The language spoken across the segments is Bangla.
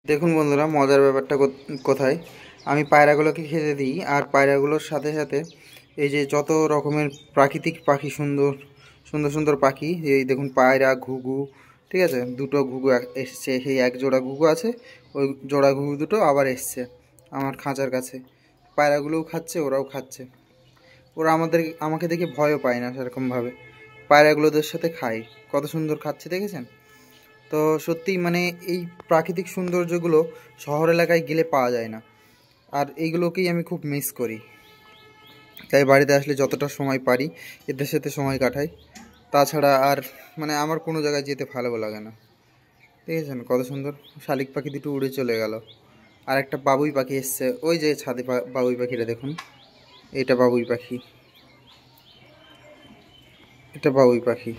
দেখুন বন্ধুরা, মজার ব্যাপারটা কোথায় আমি পায়রাগুলোকে খেতে দিই, আর পায়রাগুলোর সাথে সাথে এই যে যত রকমের প্রাকৃতিক পাখি, সুন্দর সুন্দর সুন্দর পাখি, এই দেখুন পায়রা, ঘুঘু, ঠিক আছে, দুটো ঘুঘু এসছে, সেই এক জোড়া ঘুঘু আছে, ওই জোড়া ঘুঘু দুটো আবার এসছে আমার খাঁচার কাছে। পায়রাগুলোও খাচ্ছে, ওরাও খাচ্ছে। ওরা আমাকে দেখে ভয়ও পায় না সেরকমভাবে, পায়রাগুলোদের সাথে খায়। কত সুন্দর খাচ্ছে দেখেছেন তো? সত্যিই মানে এই প্রাকৃতিক সৌন্দর্যগুলো শহর এলাকায় গেলে পাওয়া যায় না, আর এইগুলোকেই আমি খুব মিস করি। তাই বাড়িতে আসলে যতটা সময় পারি এদের সাথে সময় কাটাই। তাছাড়া আর মানে আমার কোনো জায়গায় যেতে ভালো লাগে না। দেখেছেন কত সুন্দর শালিক পাখি দুটো উড়ে চলে গেল। আর একটা বাবুই পাখি এসছে, ওই যে ছাদে বাবুই পাখিটা দেখুন, এটা বাবুই পাখি, এটা বাবুই পাখি।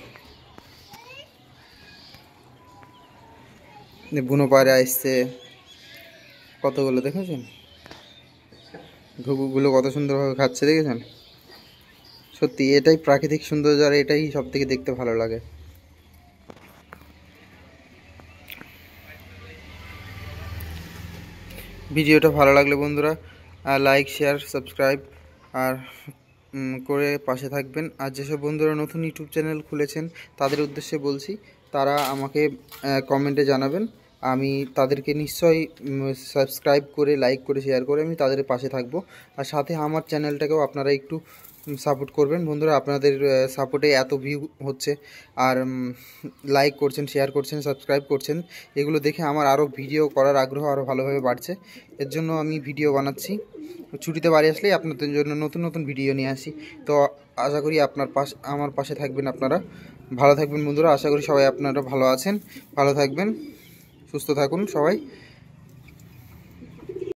বুনো পায়রা এসছে কতগুলো, দেখেছেন ঘুঘুগুলো কত সুন্দরভাবে খাচ্ছে দেখেছেন? সত্যি এটাই প্রাকৃতিক সৌন্দর্য, আর এটাই সব থেকে দেখতে ভালো লাগে। ভিডিওটা ভালো লাগলে বন্ধুরা লাইক, শেয়ার, সাবস্ক্রাইব আর করে পাশে থাকবেন। আর যেসব বন্ধুরা নতুন ইউটিউব চ্যানেল খুলেছেন তাদের উদ্দেশ্যে বলছি, তারা আমাকে কমেন্টে জানাবেন। আমি তাদেরকে নিশ্চয়ই সাবস্ক্রাইব করে, লাইক করে, শেয়ার করে আমি তাদের পাশে থাকব। আর সাথে আমার চ্যানেলটাকেও আপনারা একটু সাপোর্ট করবেন বন্ধুরা। আপনাদের সাপোর্টে এত ভিউ হচ্ছে, আর লাইক করছেন, শেয়ার করছেন, সাবস্ক্রাইব করছেন, এগুলো দেখে আমার আরও ভিডিও করার আগ্রহ আরও ভালোভাবে বাড়ছে। এর জন্য আমি ভিডিও বানাচ্ছি। ছুটিতে বাড়ি আসলেই আপনাদের জন্য নতুন নতুন ভিডিও নিয়ে আসি। তো আশা করি আমার পাশে থাকবেন আপনারা। ভালো থাকবেন বন্ধুরা, আশা করি সবাই আপনারা ভালো আছেন, ভালো থাকবেন, সুস্থ থাকুন সবাই।